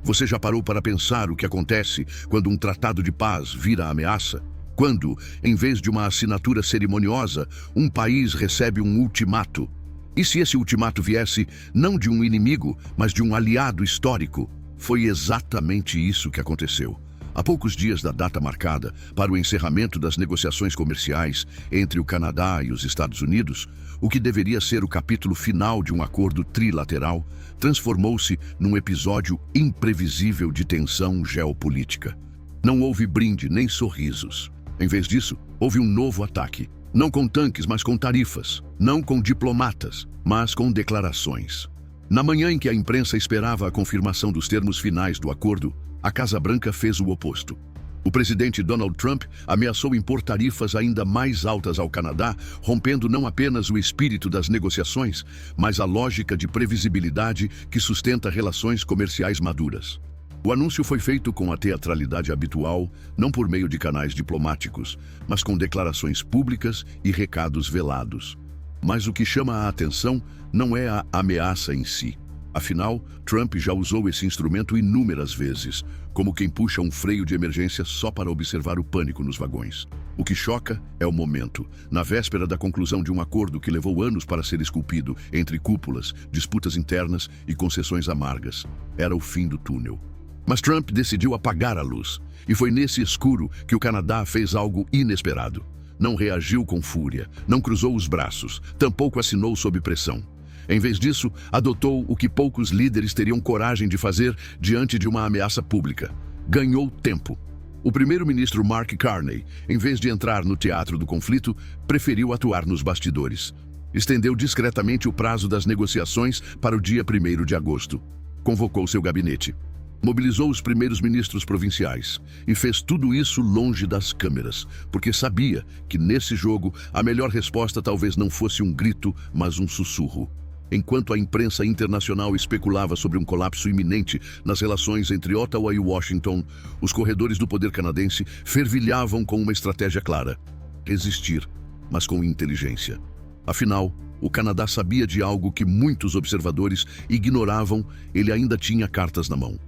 Você já parou para pensar o que acontece quando um tratado de paz vira ameaça? Quando, em vez de uma assinatura cerimoniosa, um país recebe um ultimato? E se esse ultimato viesse não de um inimigo, mas de um aliado histórico? Foi exatamente isso que aconteceu. Há poucos dias da data marcada para o encerramento das negociações comerciais entre o Canadá e os Estados Unidos, o que deveria ser o capítulo final de um acordo trilateral, transformou-se num episódio imprevisível de tensão geopolítica. Não houve brinde nem sorrisos. Em vez disso, houve um novo ataque. Não com tanques, mas com tarifas. Não com diplomatas, mas com declarações. Na manhã em que a imprensa esperava a confirmação dos termos finais do acordo, a Casa Branca fez o oposto. O presidente Donald Trump ameaçou impor tarifas ainda mais altas ao Canadá, rompendo não apenas o espírito das negociações, mas a lógica de previsibilidade que sustenta relações comerciais maduras. O anúncio foi feito com a teatralidade habitual, não por meio de canais diplomáticos, mas com declarações públicas e recados velados. Mas o que chama a atenção não é a ameaça em si. Afinal, Trump já usou esse instrumento inúmeras vezes, como quem puxa um freio de emergência só para observar o pânico nos vagões. O que choca é o momento, na véspera da conclusão de um acordo que levou anos para ser esculpido entre cúpulas, disputas internas e concessões amargas. Era o fim do túnel. Mas Trump decidiu apagar a luz, e foi nesse escuro que o Canadá fez algo inesperado. Não reagiu com fúria, não cruzou os braços, tampouco assinou sob pressão. Em vez disso, adotou o que poucos líderes teriam coragem de fazer diante de uma ameaça pública. Ganhou tempo. O primeiro-ministro Mark Carney, em vez de entrar no teatro do conflito, preferiu atuar nos bastidores. Estendeu discretamente o prazo das negociações para o dia 1º de agosto. Convocou seu gabinete. Mobilizou os primeiros ministros provinciais e fez tudo isso longe das câmeras, porque sabia que nesse jogo a melhor resposta talvez não fosse um grito, mas um sussurro. Enquanto a imprensa internacional especulava sobre um colapso iminente nas relações entre Ottawa e Washington, os corredores do poder canadense fervilhavam com uma estratégia clara: resistir, mas com inteligência. Afinal, o Canadá sabia de algo que muitos observadores ignoravam. Ele ainda tinha cartas na mão.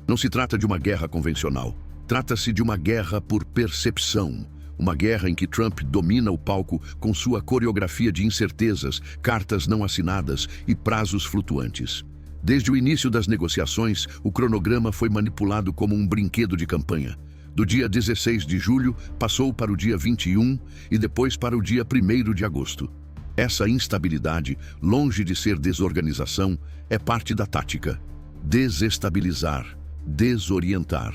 Não se trata de uma guerra convencional. Trata-se de uma guerra por percepção. Uma guerra em que Trump domina o palco com sua coreografia de incertezas, cartas não assinadas e prazos flutuantes. Desde o início das negociações, o cronograma foi manipulado como um brinquedo de campanha. Do dia 16 de julho, passou para o dia 21 e depois para o dia 1º de agosto. Essa instabilidade, longe de ser desorganização, é parte da tática. Desestabilizar, desorientar.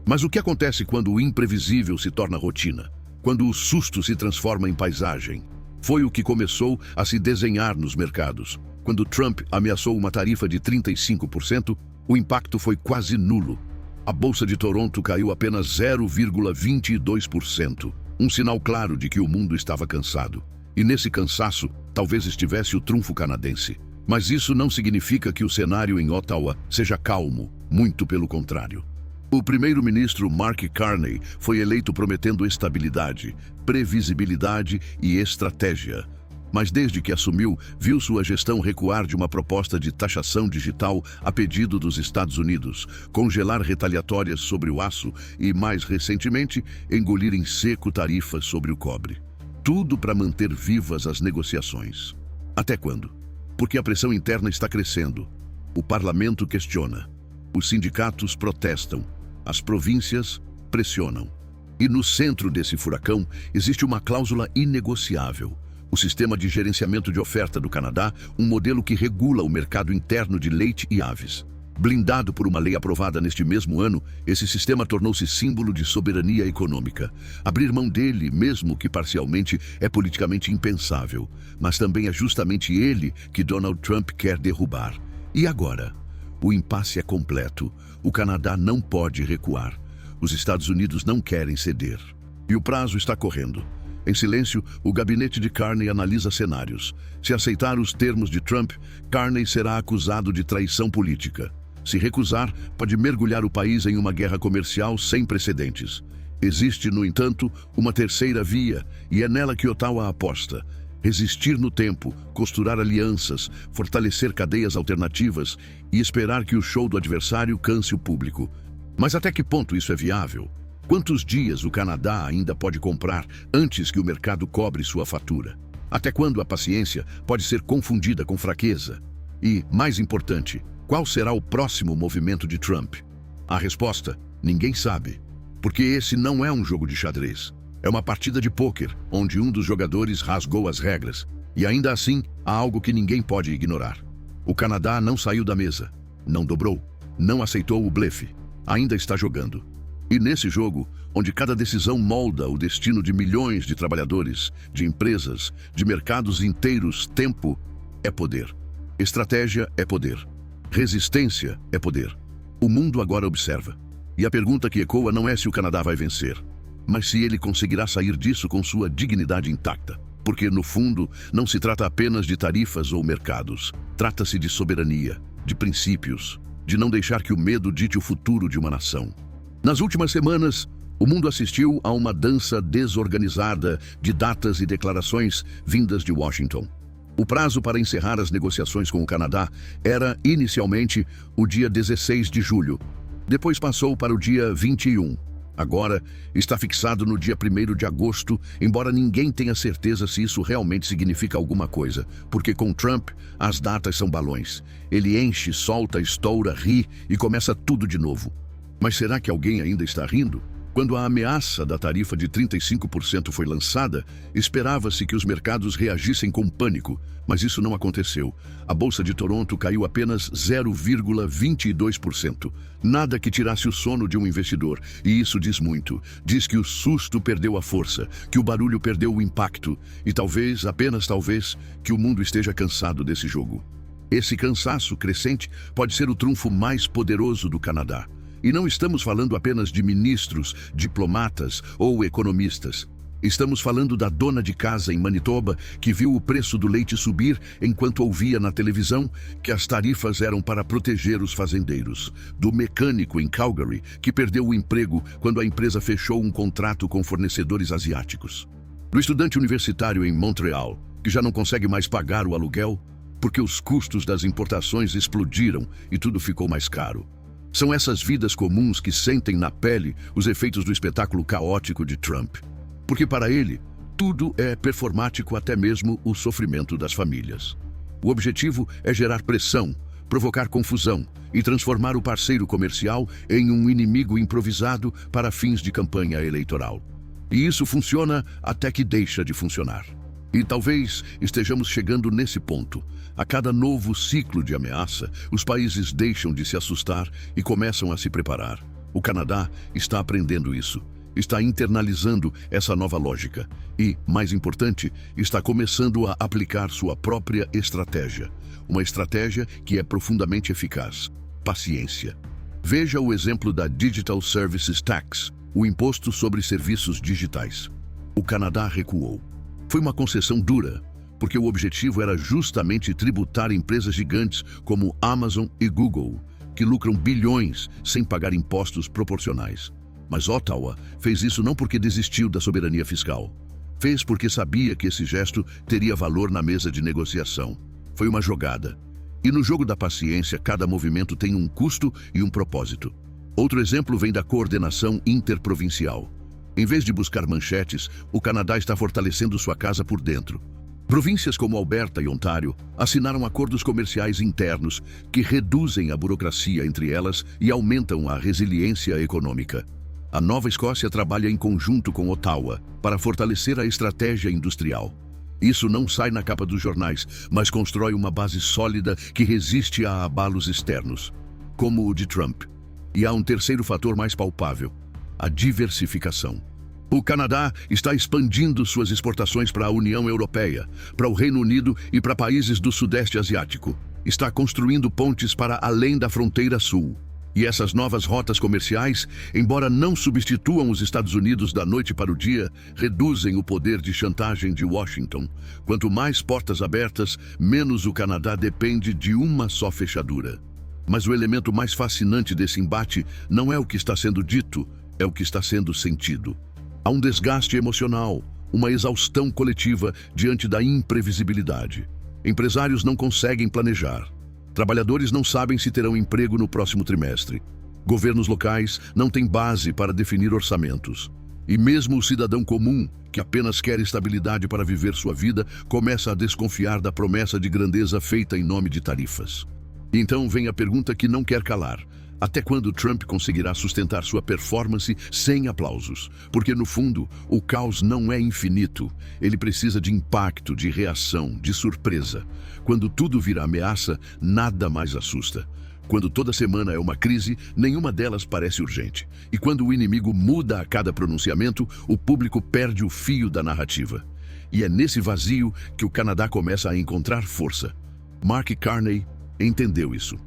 Mas o que acontece quando o imprevisível se torna rotina? Quando o susto se transforma em paisagem? Foi o que começou a se desenhar nos mercados. Quando Trump ameaçou uma tarifa de 35%, o impacto foi quase nulo. A Bolsa de Toronto caiu apenas 0,22%, um sinal claro de que o mundo estava cansado. E nesse cansaço, talvez estivesse o trunfo canadense. Mas isso não significa que o cenário em Ottawa seja calmo, muito pelo contrário. O primeiro-ministro Mark Carney foi eleito prometendo estabilidade, previsibilidade e estratégia. Mas desde que assumiu, viu sua gestão recuar de uma proposta de taxação digital a pedido dos Estados Unidos, congelar retaliatórias sobre o aço e, mais recentemente, engolir em seco tarifas sobre o cobre. Tudo para manter vivas as negociações. Até quando? Porque a pressão interna está crescendo. O parlamento questiona. Os sindicatos protestam. As províncias pressionam. E no centro desse furacão existe uma cláusula inegociável. O Sistema de Gerenciamento de Oferta do Canadá, um modelo que regula o mercado interno de leite e aves. Blindado por uma lei aprovada neste mesmo ano, esse sistema tornou-se símbolo de soberania econômica. Abrir mão dele, mesmo que parcialmente, é politicamente impensável. Mas também é justamente ele que Donald Trump quer derrubar. E agora? O impasse é completo. O Canadá não pode recuar. Os Estados Unidos não querem ceder. E o prazo está correndo. Em silêncio, o gabinete de Carney analisa cenários. Se aceitar os termos de Trump, Carney será acusado de traição política. Se recusar, pode mergulhar o país em uma guerra comercial sem precedentes. Existe, no entanto, uma terceira via, e é nela que Ottawa aposta. Resistir no tempo, costurar alianças, fortalecer cadeias alternativas e esperar que o show do adversário canse o público. Mas até que ponto isso é viável? Quantos dias o Canadá ainda pode comprar antes que o mercado cobre sua fatura? Até quando a paciência pode ser confundida com fraqueza? E, mais importante, qual será o próximo movimento de Trump? A resposta: ninguém sabe. Porque esse não é um jogo de xadrez. É uma partida de pôquer, onde um dos jogadores rasgou as regras. E ainda assim, há algo que ninguém pode ignorar. O Canadá não saiu da mesa, não dobrou, não aceitou o blefe. Ainda está jogando. E nesse jogo, onde cada decisão molda o destino de milhões de trabalhadores, de empresas, de mercados inteiros, tempo é poder. Estratégia é poder. Resistência é poder. O mundo agora observa. E a pergunta que ecoa não é se o Canadá vai vencer, mas se ele conseguirá sair disso com sua dignidade intacta. Porque, no fundo, não se trata apenas de tarifas ou mercados. Trata-se de soberania, de princípios, de não deixar que o medo dite o futuro de uma nação. Nas últimas semanas, o mundo assistiu a uma dança desorganizada de datas e declarações vindas de Washington. O prazo para encerrar as negociações com o Canadá era, inicialmente, o dia 16 de julho. Depois passou para o dia 21. Agora, está fixado no dia 1º de agosto, embora ninguém tenha certeza se isso realmente significa alguma coisa, porque com Trump, as datas são balões. Ele enche, solta, estoura, ri e começa tudo de novo. Mas será que alguém ainda está rindo? Quando a ameaça da tarifa de 35% foi lançada, esperava-se que os mercados reagissem com pânico, mas isso não aconteceu. A Bolsa de Toronto caiu apenas 0,22%. Nada que tirasse o sono de um investidor, e isso diz muito. Diz que o susto perdeu a força, que o barulho perdeu o impacto, e talvez, apenas talvez, que o mundo esteja cansado desse jogo. Esse cansaço crescente pode ser o trunfo mais poderoso do Canadá. E não estamos falando apenas de ministros, diplomatas ou economistas. Estamos falando da dona de casa em Manitoba que viu o preço do leite subir enquanto ouvia na televisão que as tarifas eram para proteger os fazendeiros. Do mecânico em Calgary que perdeu o emprego quando a empresa fechou um contrato com fornecedores asiáticos. Do estudante universitário em Montreal que já não consegue mais pagar o aluguel porque os custos das importações explodiram e tudo ficou mais caro. São essas vidas comuns que sentem na pele os efeitos do espetáculo caótico de Trump. Porque para ele, tudo é performático, até mesmo o sofrimento das famílias. O objetivo é gerar pressão, provocar confusão e transformar o parceiro comercial em um inimigo improvisado para fins de campanha eleitoral. E isso funciona até que deixa de funcionar. E talvez estejamos chegando nesse ponto. A cada novo ciclo de ameaça, os países deixam de se assustar e começam a se preparar. O Canadá está aprendendo isso, está internalizando essa nova lógica e, mais importante, está começando a aplicar sua própria estratégia. Uma estratégia que é profundamente eficaz. Paciência. Veja o exemplo da Digital Services Tax, o imposto sobre serviços digitais. O Canadá recuou. Foi uma concessão dura, porque o objetivo era justamente tributar empresas gigantes como Amazon e Google, que lucram bilhões sem pagar impostos proporcionais. Mas Ottawa fez isso não porque desistiu da soberania fiscal. Fez porque sabia que esse gesto teria valor na mesa de negociação. Foi uma jogada. E no jogo da paciência, cada movimento tem um custo e um propósito. Outro exemplo vem da coordenação interprovincial. Em vez de buscar manchetes, o Canadá está fortalecendo sua casa por dentro. Províncias como Alberta e Ontário assinaram acordos comerciais internos que reduzem a burocracia entre elas e aumentam a resiliência econômica. A Nova Escócia trabalha em conjunto com Ottawa para fortalecer a estratégia industrial. Isso não sai na capa dos jornais, mas constrói uma base sólida que resiste a abalos externos, como o de Trump. E há um terceiro fator mais palpável: a diversificação. O Canadá está expandindo suas exportações para a União Europeia, para o Reino Unido e para países do Sudeste Asiático. Está construindo pontes para além da fronteira sul. E essas novas rotas comerciais, embora não substituam os Estados Unidos da noite para o dia, reduzem o poder de chantagem de Washington. Quanto mais portas abertas, menos o Canadá depende de uma só fechadura. Mas o elemento mais fascinante desse embate não é o que está sendo dito, é o que está sendo sentido. Há um desgaste emocional, uma exaustão coletiva diante da imprevisibilidade. Empresários não conseguem planejar. Trabalhadores não sabem se terão emprego no próximo trimestre. Governos locais não têm base para definir orçamentos. E mesmo o cidadão comum, que apenas quer estabilidade para viver sua vida, começa a desconfiar da promessa de grandeza feita em nome de tarifas. E então vem a pergunta que não quer calar. Até quando Trump conseguirá sustentar sua performance sem aplausos? Porque, no fundo, o caos não é infinito. Ele precisa de impacto, de reação, de surpresa. Quando tudo vira ameaça, nada mais assusta. Quando toda semana é uma crise, nenhuma delas parece urgente. E quando o inimigo muda a cada pronunciamento, o público perde o fio da narrativa. E é nesse vazio que o Canadá começa a encontrar força. Mark Carney entendeu isso.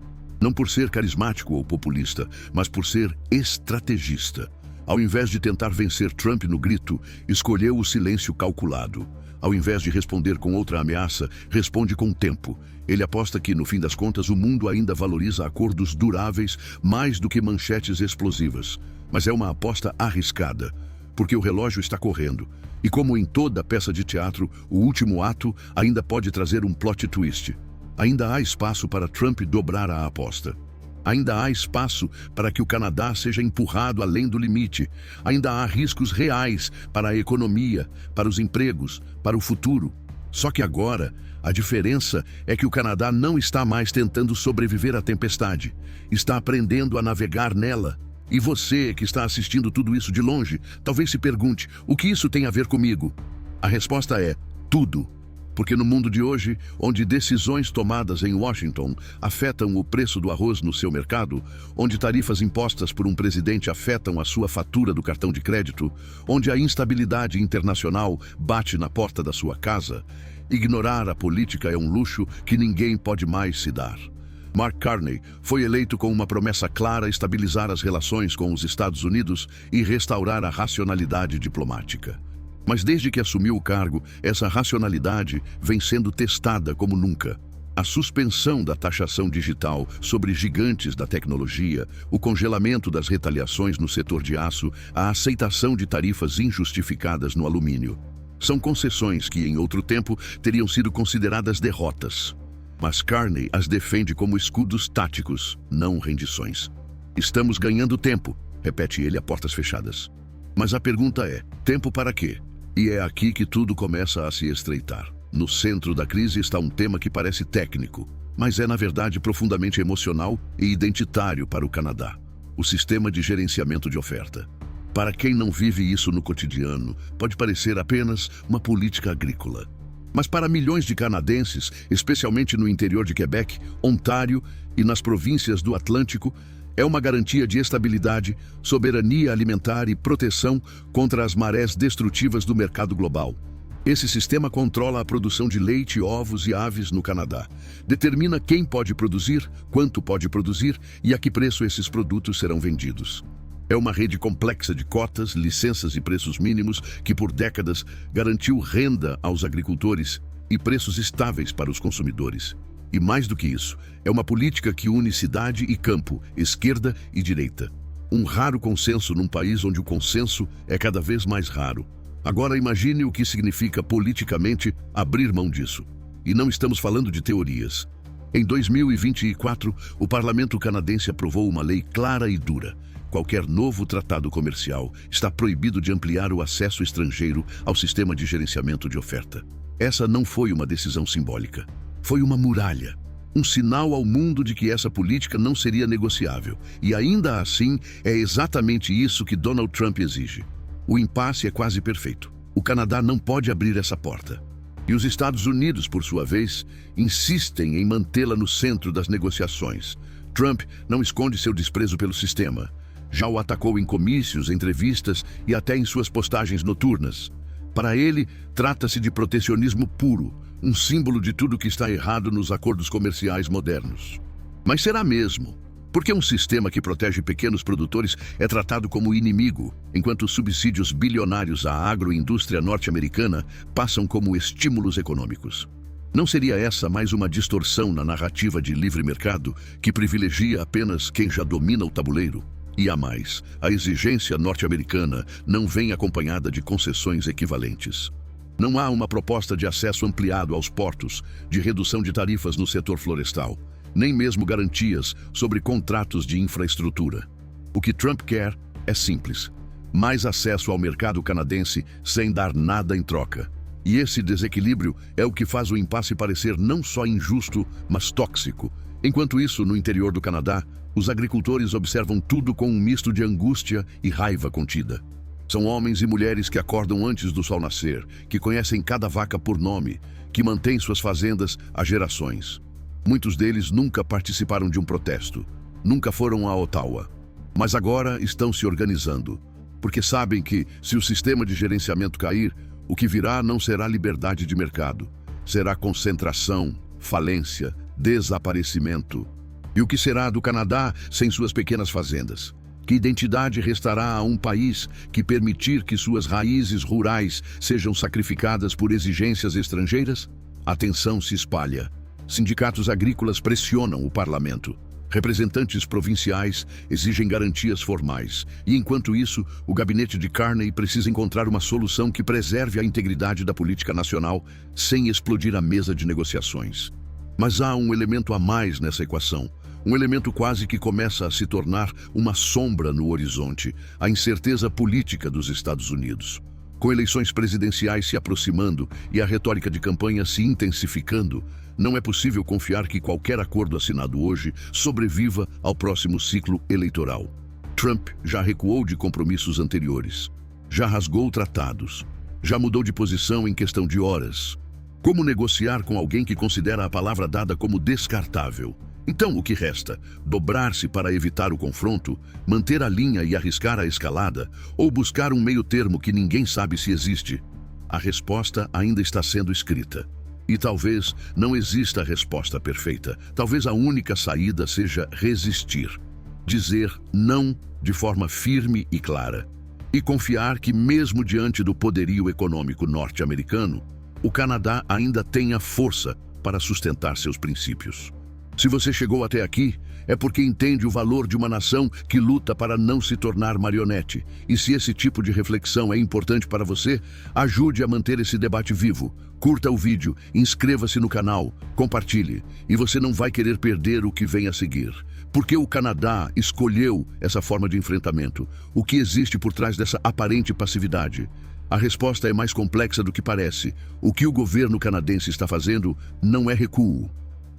Não por ser carismático ou populista, mas por ser estrategista. Ao invés de tentar vencer Trump no grito, escolheu o silêncio calculado. Ao invés de responder com outra ameaça, responde com tempo. Ele aposta que, no fim das contas, o mundo ainda valoriza acordos duráveis mais do que manchetes explosivas. Mas é uma aposta arriscada, porque o relógio está correndo. E como em toda peça de teatro, o último ato ainda pode trazer um plot twist. Ainda há espaço para Trump dobrar a aposta. Ainda há espaço para que o Canadá seja empurrado além do limite. Ainda há riscos reais para a economia, para os empregos, para o futuro. Só que agora, a diferença é que o Canadá não está mais tentando sobreviver à tempestade. Está aprendendo a navegar nela. E você, que está assistindo tudo isso de longe, talvez se pergunte, o que isso tem a ver comigo? A resposta é, tudo. Porque no mundo de hoje, onde decisões tomadas em Washington afetam o preço do arroz no seu mercado, onde tarifas impostas por um presidente afetam a sua fatura do cartão de crédito, onde a instabilidade internacional bate na porta da sua casa, ignorar a política é um luxo que ninguém pode mais se dar. Mark Carney foi eleito com uma promessa clara: estabilizar as relações com os Estados Unidos e restaurar a racionalidade diplomática. Mas desde que assumiu o cargo, essa racionalidade vem sendo testada como nunca. A suspensão da taxação digital sobre gigantes da tecnologia, o congelamento das retaliações no setor de aço, a aceitação de tarifas injustificadas no alumínio. São concessões que, em outro tempo, teriam sido consideradas derrotas. Mas Carney as defende como escudos táticos, não rendições. Estamos ganhando tempo, repete ele a portas fechadas. Mas a pergunta é, tempo para quê? E é aqui que tudo começa a se estreitar. No centro da crise está um tema que parece técnico, mas é na verdade profundamente emocional e identitário para o Canadá: o sistema de gerenciamento de oferta. Para quem não vive isso no cotidiano, pode parecer apenas uma política agrícola. Mas para milhões de canadenses, especialmente no interior de Quebec, Ontário e nas províncias do Atlântico, é uma garantia de estabilidade, soberania alimentar e proteção contra as marés destrutivas do mercado global. Esse sistema controla a produção de leite, ovos e aves no Canadá. Determina quem pode produzir, quanto pode produzir e a que preço esses produtos serão vendidos. É uma rede complexa de cotas, licenças e preços mínimos que por décadas garantiu renda aos agricultores e preços estáveis para os consumidores. E mais do que isso, é uma política que une cidade e campo, esquerda e direita. Um raro consenso num país onde o consenso é cada vez mais raro. Agora imagine o que significa politicamente abrir mão disso. E não estamos falando de teorias. Em 2024, o parlamento canadense aprovou uma lei clara e dura. Qualquer novo tratado comercial está proibido de ampliar o acesso estrangeiro ao sistema de gerenciamento de oferta. Essa não foi uma decisão simbólica. Foi uma muralha, um sinal ao mundo de que essa política não seria negociável. E ainda assim, é exatamente isso que Donald Trump exige. O impasse é quase perfeito. O Canadá não pode abrir essa porta. E os Estados Unidos, por sua vez, insistem em mantê-la no centro das negociações. Trump não esconde seu desprezo pelo sistema. Já o atacou em comícios, entrevistas e até em suas postagens noturnas. Para ele, trata-se de protecionismo puro, um símbolo de tudo que está errado nos acordos comerciais modernos. Mas será mesmo? Por que um sistema que protege pequenos produtores é tratado como inimigo, enquanto os subsídios bilionários à agroindústria norte-americana passam como estímulos econômicos? Não seria essa mais uma distorção na narrativa de livre mercado que privilegia apenas quem já domina o tabuleiro? E há mais, a exigência norte-americana não vem acompanhada de concessões equivalentes. Não há uma proposta de acesso ampliado aos portos, de redução de tarifas no setor florestal, nem mesmo garantias sobre contratos de infraestrutura. O que Trump quer é simples: mais acesso ao mercado canadense sem dar nada em troca. E esse desequilíbrio é o que faz o impasse parecer não só injusto, mas tóxico. Enquanto isso, no interior do Canadá, os agricultores observam tudo com um misto de angústia e raiva contida. São homens e mulheres que acordam antes do sol nascer, que conhecem cada vaca por nome, que mantêm suas fazendas há gerações. Muitos deles nunca participaram de um protesto, nunca foram a Ottawa, mas agora estão se organizando, porque sabem que, se o sistema de gerenciamento cair, o que virá não será liberdade de mercado, será concentração, falência, desaparecimento. E o que será do Canadá sem suas pequenas fazendas? Que identidade restará a um país que permitir que suas raízes rurais sejam sacrificadas por exigências estrangeiras? A tensão se espalha. Sindicatos agrícolas pressionam o parlamento. Representantes provinciais exigem garantias formais. E, enquanto isso, o gabinete de Carney precisa encontrar uma solução que preserve a integridade da política nacional sem explodir a mesa de negociações. Mas há um elemento a mais nessa equação. Um elemento quase que começa a se tornar uma sombra no horizonte: a incerteza política dos Estados Unidos. Com eleições presidenciais se aproximando e a retórica de campanha se intensificando, não é possível confiar que qualquer acordo assinado hoje sobreviva ao próximo ciclo eleitoral. Trump já recuou de compromissos anteriores, já rasgou tratados, já mudou de posição em questão de horas. Como negociar com alguém que considera a palavra dada como descartável? Então, o que resta? Dobrar-se para evitar o confronto, manter a linha e arriscar a escalada, ou buscar um meio-termo que ninguém sabe se existe? A resposta ainda está sendo escrita. E talvez não exista a resposta perfeita. Talvez a única saída seja resistir. Dizer não de forma firme e clara. E confiar que, mesmo diante do poderio econômico norte-americano, o Canadá ainda tem a força para sustentar seus princípios. Se você chegou até aqui, é porque entende o valor de uma nação que luta para não se tornar marionete. E se esse tipo de reflexão é importante para você, ajude a manter esse debate vivo. Curta o vídeo, inscreva-se no canal, compartilhe. E você não vai querer perder o que vem a seguir. Por que o Canadá escolheu essa forma de enfrentamento? O que existe por trás dessa aparente passividade? A resposta é mais complexa do que parece. O que o governo canadense está fazendo não é recuo.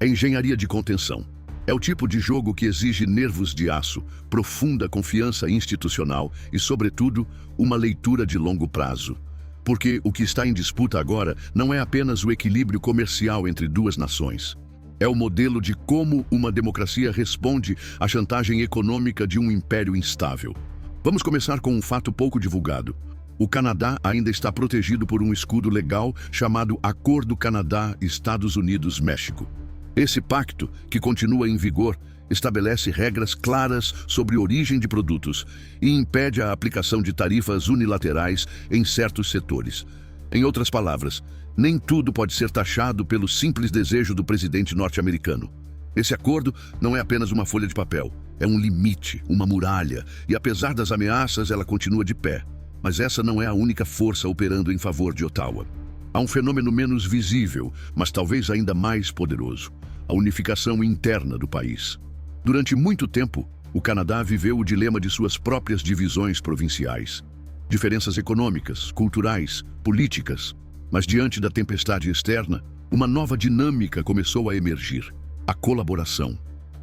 É engenharia de contenção. É o tipo de jogo que exige nervos de aço, profunda confiança institucional e, sobretudo, uma leitura de longo prazo. Porque o que está em disputa agora não é apenas o equilíbrio comercial entre duas nações. É o modelo de como uma democracia responde à chantagem econômica de um império instável. Vamos começar com um fato pouco divulgado. O Canadá ainda está protegido por um escudo legal chamado Acordo Canadá-Estados Unidos-México. Esse pacto, que continua em vigor, estabelece regras claras sobre origem de produtos e impede a aplicação de tarifas unilaterais em certos setores. Em outras palavras, nem tudo pode ser taxado pelo simples desejo do presidente norte-americano. Esse acordo não é apenas uma folha de papel, é um limite, uma muralha, e apesar das ameaças, ela continua de pé. Mas essa não é a única força operando em favor de Ottawa. Há um fenômeno menos visível, mas talvez ainda mais poderoso: a unificação interna do país. Durante muito tempo, o Canadá viveu o dilema de suas próprias divisões provinciais. Diferenças econômicas, culturais, políticas. Mas diante da tempestade externa, uma nova dinâmica começou a emergir: a colaboração.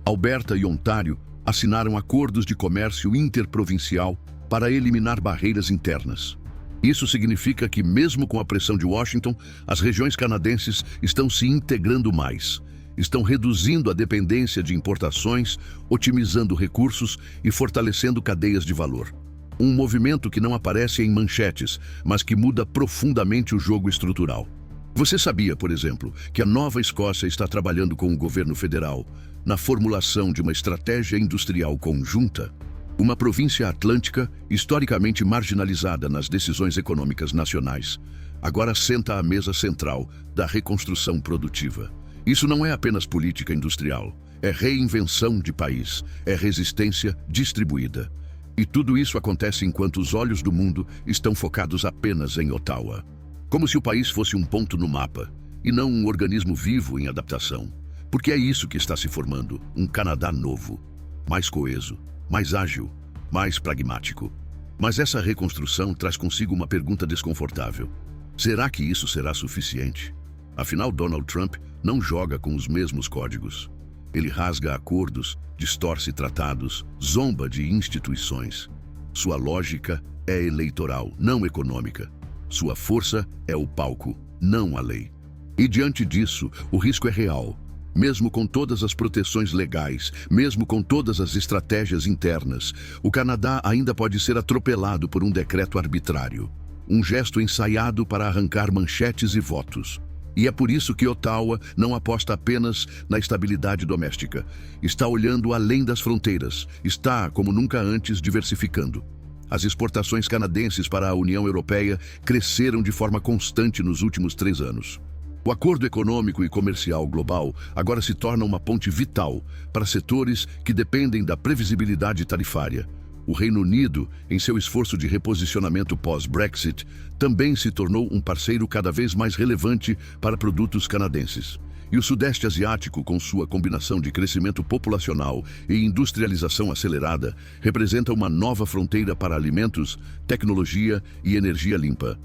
Alberta e Ontário assinaram acordos de comércio interprovincial para eliminar barreiras internas. Isso significa que, mesmo com a pressão de Washington, as regiões canadenses estão se integrando mais. Estão reduzindo a dependência de importações, otimizando recursos e fortalecendo cadeias de valor. Um movimento que não aparece em manchetes, mas que muda profundamente o jogo estrutural. Você sabia, por exemplo, que a Nova Escócia está trabalhando com o governo federal na formulação de uma estratégia industrial conjunta? Uma província atlântica, historicamente marginalizada nas decisões econômicas nacionais, agora senta à mesa central da reconstrução produtiva. Isso não é apenas política industrial, é reinvenção de país, é resistência distribuída. E tudo isso acontece enquanto os olhos do mundo estão focados apenas em Ottawa. Como se o país fosse um ponto no mapa, e não um organismo vivo em adaptação. Porque é isso que está se formando, um Canadá novo. Mais coeso, mais ágil, mais pragmático. Mas essa reconstrução traz consigo uma pergunta desconfortável. Será que isso será suficiente? Afinal, Donald Trump não joga com os mesmos códigos. Ele rasga acordos, distorce tratados, zomba de instituições. Sua lógica é eleitoral, não econômica. Sua força é o palco, não a lei. E diante disso, o risco é real. Mesmo com todas as proteções legais, mesmo com todas as estratégias internas, o Canadá ainda pode ser atropelado por um decreto arbitrário. Um gesto ensaiado para arrancar manchetes e votos. E é por isso que Ottawa não aposta apenas na estabilidade doméstica. Está olhando além das fronteiras. Está, como nunca antes, diversificando. As exportações canadenses para a União Europeia cresceram de forma constante nos últimos 3 anos. O acordo econômico e comercial global agora se torna uma ponte vital para setores que dependem da previsibilidade tarifária. O Reino Unido, em seu esforço de reposicionamento pós-Brexit, também se tornou um parceiro cada vez mais relevante para produtos canadenses. E o Sudeste Asiático, com sua combinação de crescimento populacional e industrialização acelerada, representa uma nova fronteira para alimentos, tecnologia e energia limpa.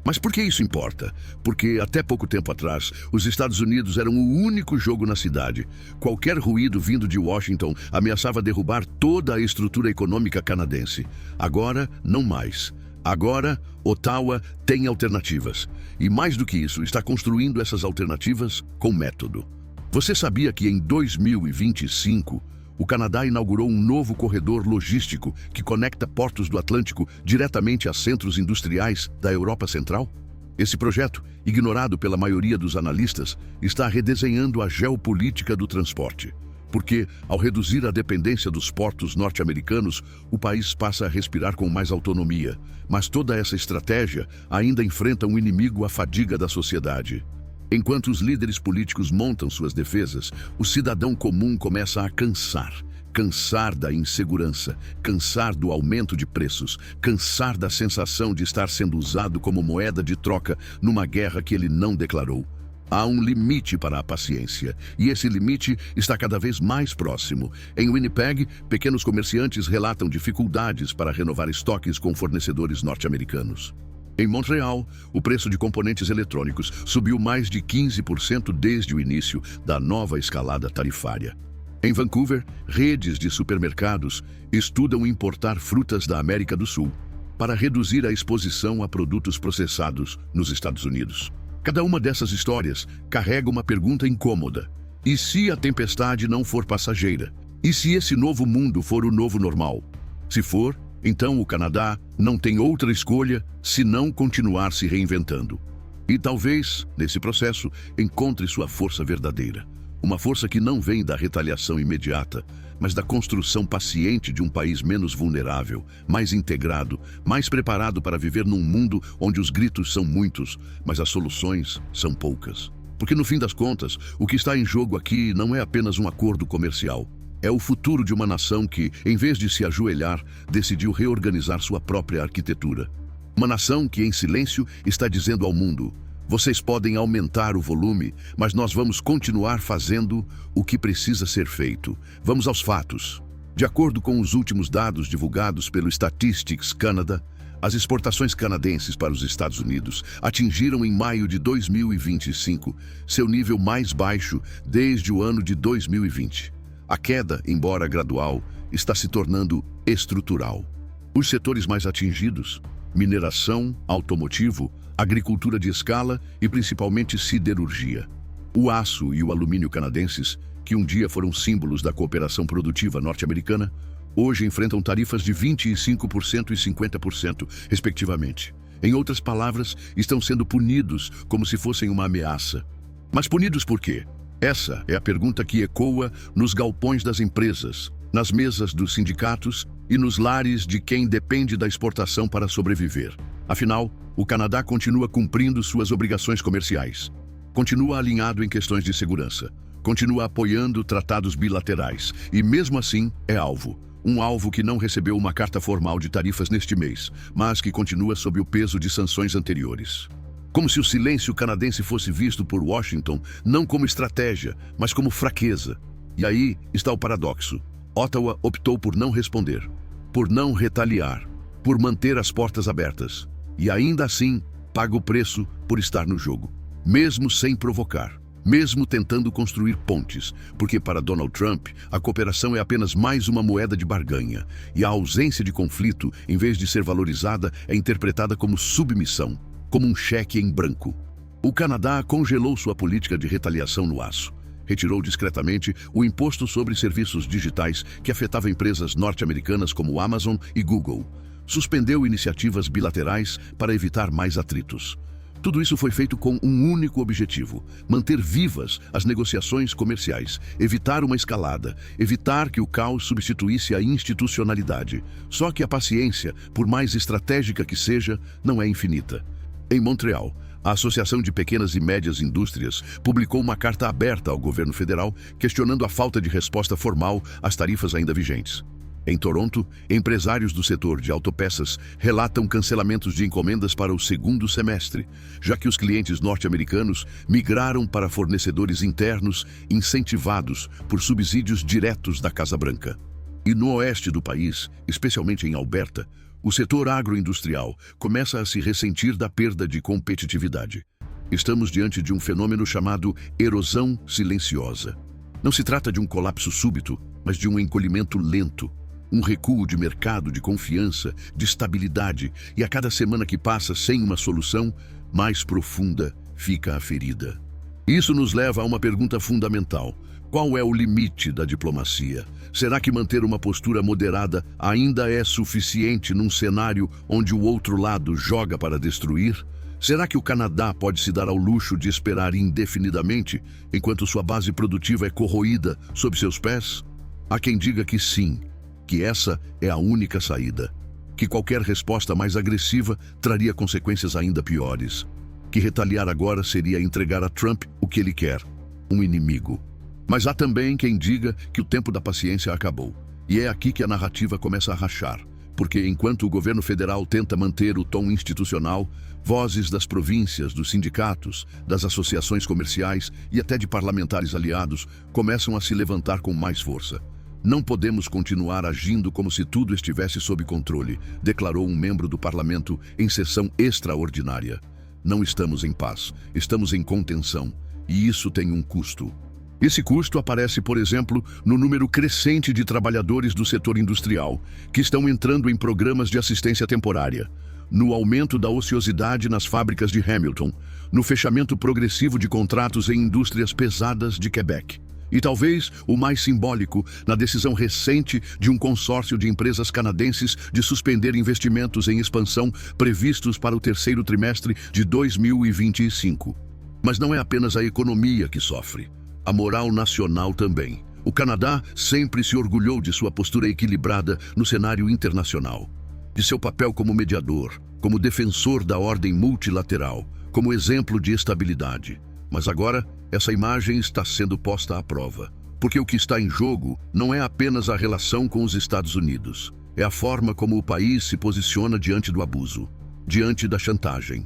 Mas por que isso importa? Porque até pouco tempo atrás, os Estados Unidos eram o único jogo na cidade. Qualquer ruído vindo de Washington ameaçava derrubar toda a estrutura econômica canadense. Agora, não mais. Agora, Ottawa tem alternativas. E mais do que isso, está construindo essas alternativas com método. Você sabia que em 2025, o Canadá inaugurou um novo corredor logístico que conecta portos do Atlântico diretamente a centros industriais da Europa Central? Esse projeto, ignorado pela maioria dos analistas, está redesenhando a geopolítica do transporte. Porque, ao reduzir a dependência dos portos norte-americanos, o país passa a respirar com mais autonomia. Mas toda essa estratégia ainda enfrenta um inimigo, a fadiga da sociedade. Enquanto os líderes políticos montam suas defesas, o cidadão comum começa a cansar. Cansar da insegurança, cansar do aumento de preços, cansar da sensação de estar sendo usado como moeda de troca numa guerra que ele não declarou. Há um limite para a paciência, e esse limite está cada vez mais próximo. Em Winnipeg, pequenos comerciantes relatam dificuldades para renovar estoques com fornecedores norte-americanos. Em Montreal, o preço de componentes eletrônicos subiu mais de 15% desde o início da nova escalada tarifária. Em Vancouver, redes de supermercados estudam importar frutas da América do Sul para reduzir a exposição a produtos processados nos Estados Unidos. Cada uma dessas histórias carrega uma pergunta incômoda. E se a tempestade não for passageira? E se esse novo mundo for o novo normal? Se for, então o Canadá não tem outra escolha senão continuar se reinventando. E talvez, nesse processo, encontre sua força verdadeira. Uma força que não vem da retaliação imediata, mas da construção paciente de um país menos vulnerável, mais integrado, mais preparado para viver num mundo onde os gritos são muitos, mas as soluções são poucas. Porque no fim das contas, o que está em jogo aqui não é apenas um acordo comercial. É o futuro de uma nação que, em vez de se ajoelhar, decidiu reorganizar sua própria arquitetura. Uma nação que, em silêncio, está dizendo ao mundo: vocês podem aumentar o volume, mas nós vamos continuar fazendo o que precisa ser feito. Vamos aos fatos. De acordo com os últimos dados divulgados pelo Statistics Canada, as exportações canadenses para os Estados Unidos atingiram em maio de 2025 seu nível mais baixo desde o ano de 2020. A queda, embora gradual, está se tornando estrutural. Os setores mais atingidos: mineração, automotivo, agricultura de escala e principalmente siderurgia. O aço e o alumínio canadenses, que um dia foram símbolos da cooperação produtiva norte-americana, hoje enfrentam tarifas de 25% e 50%, respectivamente. Em outras palavras, estão sendo punidos como se fossem uma ameaça. Mas punidos por quê? Essa é a pergunta que ecoa nos galpões das empresas, nas mesas dos sindicatos e nos lares de quem depende da exportação para sobreviver. Afinal, o Canadá continua cumprindo suas obrigações comerciais. Continua alinhado em questões de segurança. continua apoiando tratados bilaterais e, mesmo assim, é alvo. Um alvo que não recebeu uma carta formal de tarifas neste mês, mas que continua sob o peso de sanções anteriores. Como se o silêncio canadense fosse visto por Washington não como estratégia, mas como fraqueza. E aí está o paradoxo. Ottawa optou por não responder, por não retaliar, por manter as portas abertas. E ainda assim, paga o preço por estar no jogo, mesmo sem provocar. Mesmo tentando construir pontes, porque para Donald Trump, a cooperação é apenas mais uma moeda de barganha, e a ausência de conflito, em vez de ser valorizada, é interpretada como submissão, como um cheque em branco. O Canadá congelou sua política de retaliação no aço. Retirou discretamente o imposto sobre serviços digitais que afetava empresas norte-americanas como Amazon e Google. Suspendeu iniciativas bilaterais para evitar mais atritos. Tudo isso foi feito com um único objetivo: manter vivas as negociações comerciais, evitar uma escalada, evitar que o caos substituísse a institucionalidade. Só que a paciência, por mais estratégica que seja, não é infinita. Em Montreal, a Associação de Pequenas e Médias Indústrias publicou uma carta aberta ao governo federal questionando a falta de resposta formal às tarifas ainda vigentes. Em Toronto, empresários do setor de autopeças relatam cancelamentos de encomendas para o segundo semestre, já que os clientes norte-americanos migraram para fornecedores internos incentivados por subsídios diretos da Casa Branca. E no oeste do país, especialmente em Alberta, o setor agroindustrial começa a se ressentir da perda de competitividade. Estamos diante de um fenômeno chamado erosão silenciosa. Não se trata de um colapso súbito, mas de um encolhimento lento. Um recuo de mercado, de confiança, de estabilidade, e a cada semana que passa sem uma solução, mais profunda fica a ferida. Isso nos leva a uma pergunta fundamental: qual é o limite da diplomacia? Será que manter uma postura moderada ainda é suficiente num cenário onde o outro lado joga para destruir? Será que o Canadá pode se dar ao luxo de esperar indefinidamente, enquanto sua base produtiva é corroída sob seus pés? Há quem diga que sim, que essa é a única saída, que qualquer resposta mais agressiva traria consequências ainda piores, que retaliar agora seria entregar a Trump o que ele quer, um inimigo. Mas há também quem diga que o tempo da paciência acabou, e é aqui que a narrativa começa a rachar, porque enquanto o governo federal tenta manter o tom institucional, vozes das províncias, dos sindicatos, das associações comerciais e até de parlamentares aliados começam a se levantar com mais força. Não podemos continuar agindo como se tudo estivesse sob controle, declarou um membro do parlamento em sessão extraordinária. Não estamos em paz, estamos em contenção, e isso tem um custo. Esse custo aparece, por exemplo, no número crescente de trabalhadores do setor industrial, que estão entrando em programas de assistência temporária, no aumento da ociosidade nas fábricas de Hamilton, no fechamento progressivo de contratos em indústrias pesadas de Quebec. E talvez o mais simbólico, na decisão recente de um consórcio de empresas canadenses de suspender investimentos em expansão previstos para o terceiro trimestre de 2025. Mas não é apenas a economia que sofre. A moral nacional também. O Canadá sempre se orgulhou de sua postura equilibrada no cenário internacional, de seu papel como mediador, como defensor da ordem multilateral, como exemplo de estabilidade. Mas agora, essa imagem está sendo posta à prova, porque o que está em jogo não é apenas a relação com os Estados Unidos, é a forma como o país se posiciona diante do abuso, diante da chantagem.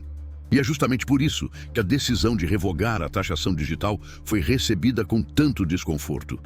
E é justamente por isso que a decisão de revogar a taxação digital foi recebida com tanto desconforto.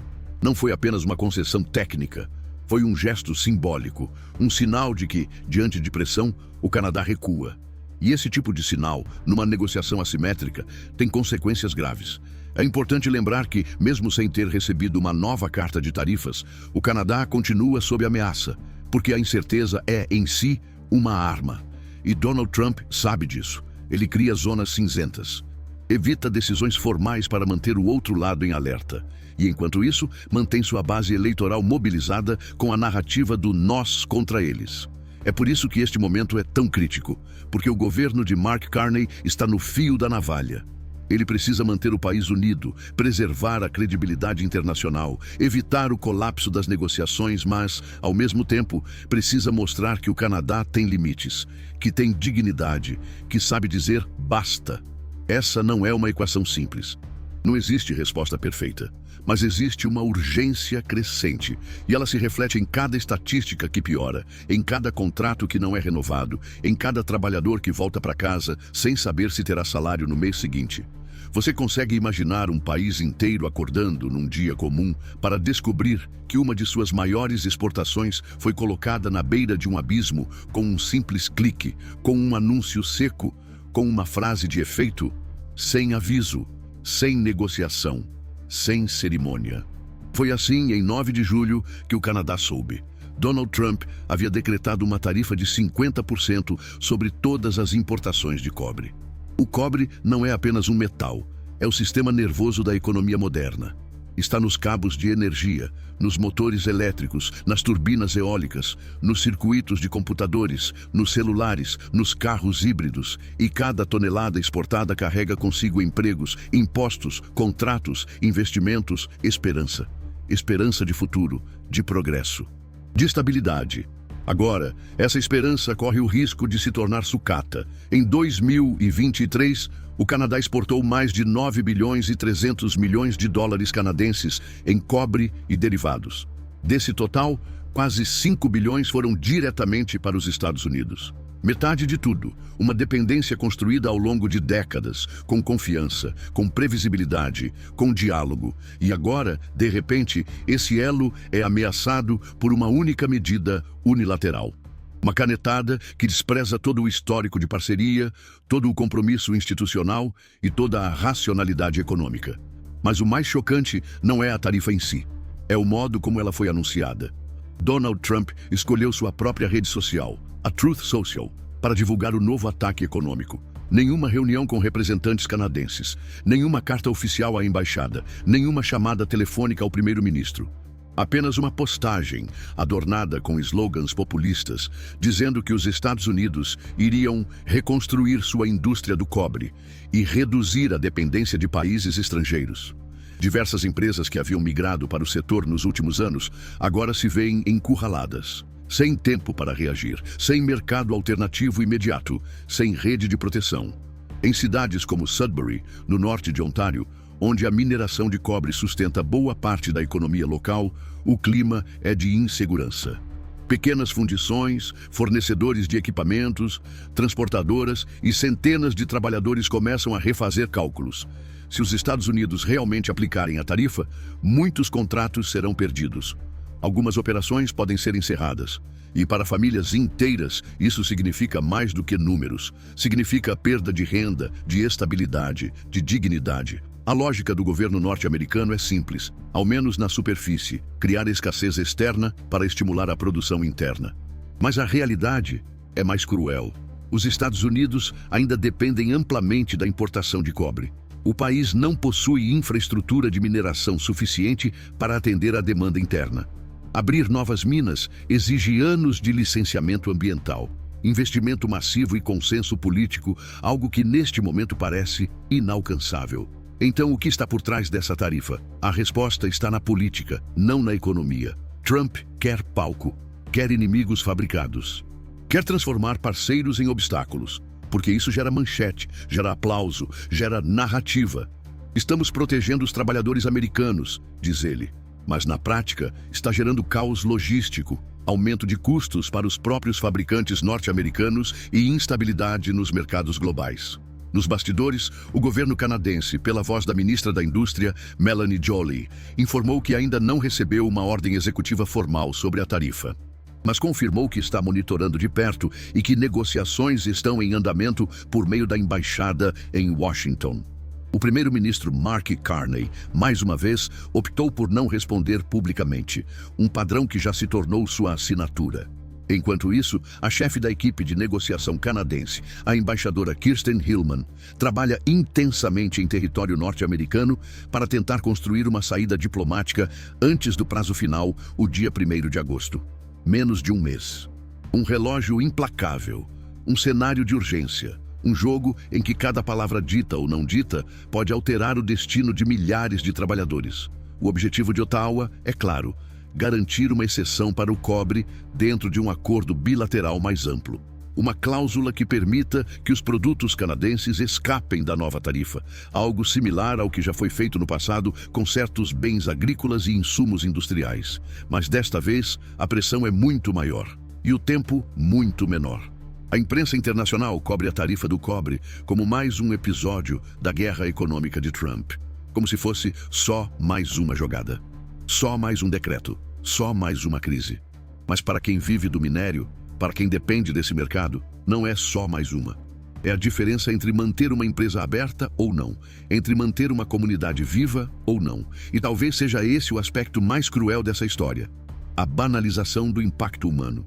Não foi apenas uma concessão técnica, foi um gesto simbólico, um sinal de que, diante de pressão, o Canadá recua. E esse tipo de sinal, numa negociação assimétrica, tem consequências graves. É importante lembrar que, mesmo sem ter recebido uma nova carta de tarifas, o Canadá continua sob ameaça, porque a incerteza é, em si, uma arma. E Donald Trump sabe disso. Ele cria zonas cinzentas. Evita decisões formais para manter o outro lado em alerta. E, enquanto isso, mantém sua base eleitoral mobilizada com a narrativa do nós contra eles. É por isso que este momento é tão crítico, porque o governo de Mark Carney está no fio da navalha. Ele precisa manter o país unido, preservar a credibilidade internacional, evitar o colapso das negociações, mas, ao mesmo tempo, precisa mostrar que o Canadá tem limites, que tem dignidade, que sabe dizer basta. Essa não é uma equação simples. Não existe resposta perfeita, Mas existe uma urgência crescente, e ela se reflete em cada estatística que piora, em cada contrato que não é renovado, em cada trabalhador que volta para casa sem saber se terá salário no mês seguinte. Você consegue imaginar um país inteiro acordando num dia comum para descobrir que uma de suas maiores exportações foi colocada na beira de um abismo com um simples clique, com um anúncio seco, com uma frase de efeito, sem aviso, sem negociação, sem cerimônia? Foi assim, em 9 de julho, que o Canadá soube. Donald Trump havia decretado uma tarifa de 50% sobre todas as importações de cobre. O cobre não é apenas um metal, é o sistema nervoso da economia moderna. Está nos cabos de energia, nos motores elétricos, nas turbinas eólicas, nos circuitos de computadores, nos celulares, nos carros híbridos, e cada tonelada exportada carrega consigo empregos, impostos, contratos, investimentos, esperança. Esperança de futuro, de progresso, de estabilidade. Agora, essa esperança corre o risco de se tornar sucata. Em 2023, o Canadá exportou mais de 9 bilhões e 300 milhões de dólares canadenses em cobre e derivados. Desse total, quase 5 bilhões foram diretamente para os Estados Unidos. Metade de tudo, uma dependência construída ao longo de décadas, com confiança, com previsibilidade, com diálogo. E agora, de repente, esse elo é ameaçado por uma única medida unilateral. Uma canetada que despreza todo o histórico de parceria, todo o compromisso institucional e toda a racionalidade econômica. Mas o mais chocante não é a tarifa em si, é o modo como ela foi anunciada. Donald Trump escolheu sua própria rede social, a Truth Social, para divulgar o novo ataque econômico. Nenhuma reunião com representantes canadenses, nenhuma carta oficial à embaixada, nenhuma chamada telefônica ao primeiro-ministro. Apenas uma postagem, adornada com slogans populistas, dizendo que os Estados Unidos iriam reconstruir sua indústria do cobre e reduzir a dependência de países estrangeiros. Diversas empresas que haviam migrado para o setor nos últimos anos agora se veem encurraladas, sem tempo para reagir, sem mercado alternativo imediato, sem rede de proteção. Em cidades como Sudbury, no norte de Ontário, onde a mineração de cobre sustenta boa parte da economia local, o clima é de insegurança. Pequenas fundições, fornecedores de equipamentos, transportadoras e centenas de trabalhadores começam a refazer cálculos. Se os Estados Unidos realmente aplicarem a tarifa, muitos contratos serão perdidos. Algumas operações podem ser encerradas. E para famílias inteiras, isso significa mais do que números. Significa perda de renda, de estabilidade, de dignidade. A lógica do governo norte-americano é simples, ao menos na superfície, criar escassez externa para estimular a produção interna. Mas a realidade é mais cruel. Os Estados Unidos ainda dependem amplamente da importação de cobre. O país não possui infraestrutura de mineração suficiente para atender à demanda interna. Abrir novas minas exige anos de licenciamento ambiental, investimento massivo e consenso político, algo que neste momento parece inalcançável. Então, o que está por trás dessa tarifa? A resposta está na política, não na economia. Trump quer palco, quer inimigos fabricados. Quer transformar parceiros em obstáculos, porque isso gera manchete, gera aplauso, gera narrativa. Estamos protegendo os trabalhadores americanos, diz ele. Mas na prática, está gerando caos logístico, aumento de custos para os próprios fabricantes norte-americanos e instabilidade nos mercados globais. Nos bastidores, o governo canadense, pela voz da ministra da Indústria, Melanie Joly, informou que ainda não recebeu uma ordem executiva formal sobre a tarifa, mas confirmou que está monitorando de perto e que negociações estão em andamento por meio da embaixada em Washington. O primeiro-ministro Mark Carney, mais uma vez, optou por não responder publicamente, um padrão que já se tornou sua assinatura. Enquanto isso, a chefe da equipe de negociação canadense, a embaixadora Kirsten Hillman, trabalha intensamente em território norte-americano para tentar construir uma saída diplomática antes do prazo final, o dia 1º de agosto. Menos de um mês. Um relógio implacável, um cenário de urgência, um jogo em que cada palavra dita ou não dita pode alterar o destino de milhares de trabalhadores. O objetivo de Ottawa é claro: garantir uma exceção para o cobre dentro de um acordo bilateral mais amplo. uma cláusula que permita que os produtos canadenses escapem da nova tarifa, algo similar ao que já foi feito no passado com certos bens agrícolas e insumos industriais. Mas desta vez, a pressão é muito maior e o tempo muito menor. A imprensa internacional cobre a tarifa do cobre como mais um episódio da guerra econômica de Trump, como se fosse só mais uma jogada, só mais um decreto, só mais uma crise. Mas para quem vive do minério, para quem depende desse mercado, não é só mais uma. É a diferença entre manter uma empresa aberta ou não, entre manter uma comunidade viva ou não. E talvez seja esse o aspecto mais cruel dessa história: a banalização do impacto humano.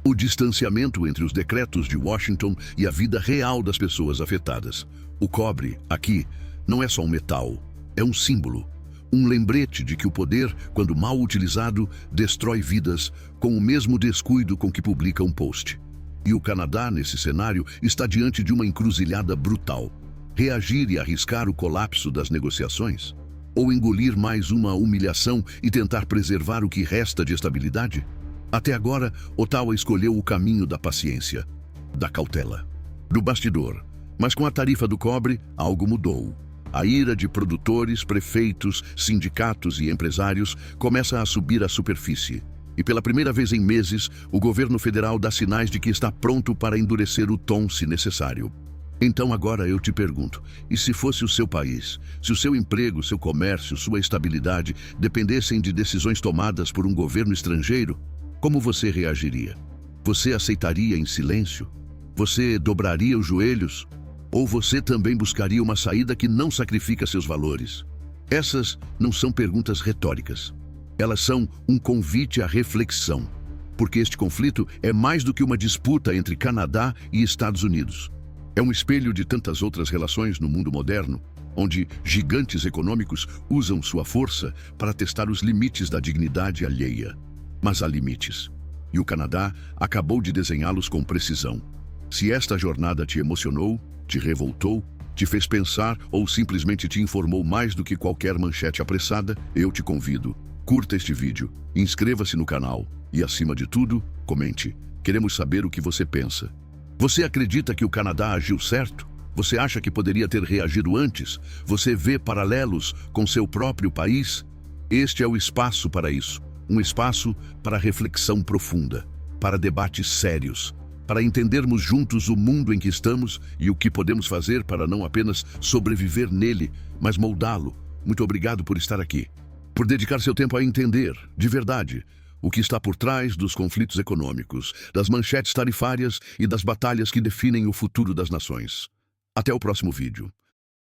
O distanciamento entre os decretos de Washington e a vida real das pessoas afetadas. O cobre, aqui, não é só um metal, é um símbolo. Um lembrete de que o poder, quando mal utilizado, destrói vidas com o mesmo descuido com que publica um post. E o Canadá, nesse cenário, está diante de uma encruzilhada brutal. Reagir e arriscar o colapso das negociações? Ou engolir mais uma humilhação e tentar preservar o que resta de estabilidade? Até agora, Ottawa escolheu o caminho da paciência, da cautela, do bastidor. Mas com a tarifa do cobre, algo mudou. A ira de produtores, prefeitos, sindicatos e empresários começa a subir à superfície. E pela primeira vez em meses, o governo federal dá sinais de que está pronto para endurecer o tom se necessário. Então agora eu te pergunto, e se fosse o seu país, se o seu emprego, seu comércio, sua estabilidade dependessem de decisões tomadas por um governo estrangeiro, como você reagiria? Você aceitaria em silêncio? Você dobraria os joelhos? Ou você também buscaria uma saída que não sacrifica seus valores? Essas não são perguntas retóricas. Elas são um convite à reflexão, porque este conflito é mais do que uma disputa entre Canadá e Estados Unidos. É um espelho de tantas outras relações no mundo moderno, onde gigantes econômicos usam sua força para testar os limites da dignidade alheia. Mas há limites, e o Canadá acabou de desenhá-los com precisão. Se esta jornada te emocionou, te revoltou, te fez pensar ou simplesmente te informou mais do que qualquer manchete apressada, eu te convido. Curta este vídeo, inscreva-se no canal e, acima de tudo, comente. Queremos saber o que você pensa. Você acredita que o Canadá agiu certo? Você acha que poderia ter reagido antes? Você vê paralelos com seu próprio país? Este é o espaço para isso. Um espaço para reflexão profunda, para debates sérios, para entendermos juntos o mundo em que estamos e o que podemos fazer para não apenas sobreviver nele, mas moldá-lo. Muito obrigado por estar aqui, por dedicar seu tempo a entender, de verdade, o que está por trás dos conflitos econômicos, das manchetes tarifárias e das batalhas que definem o futuro das nações. Até o próximo vídeo.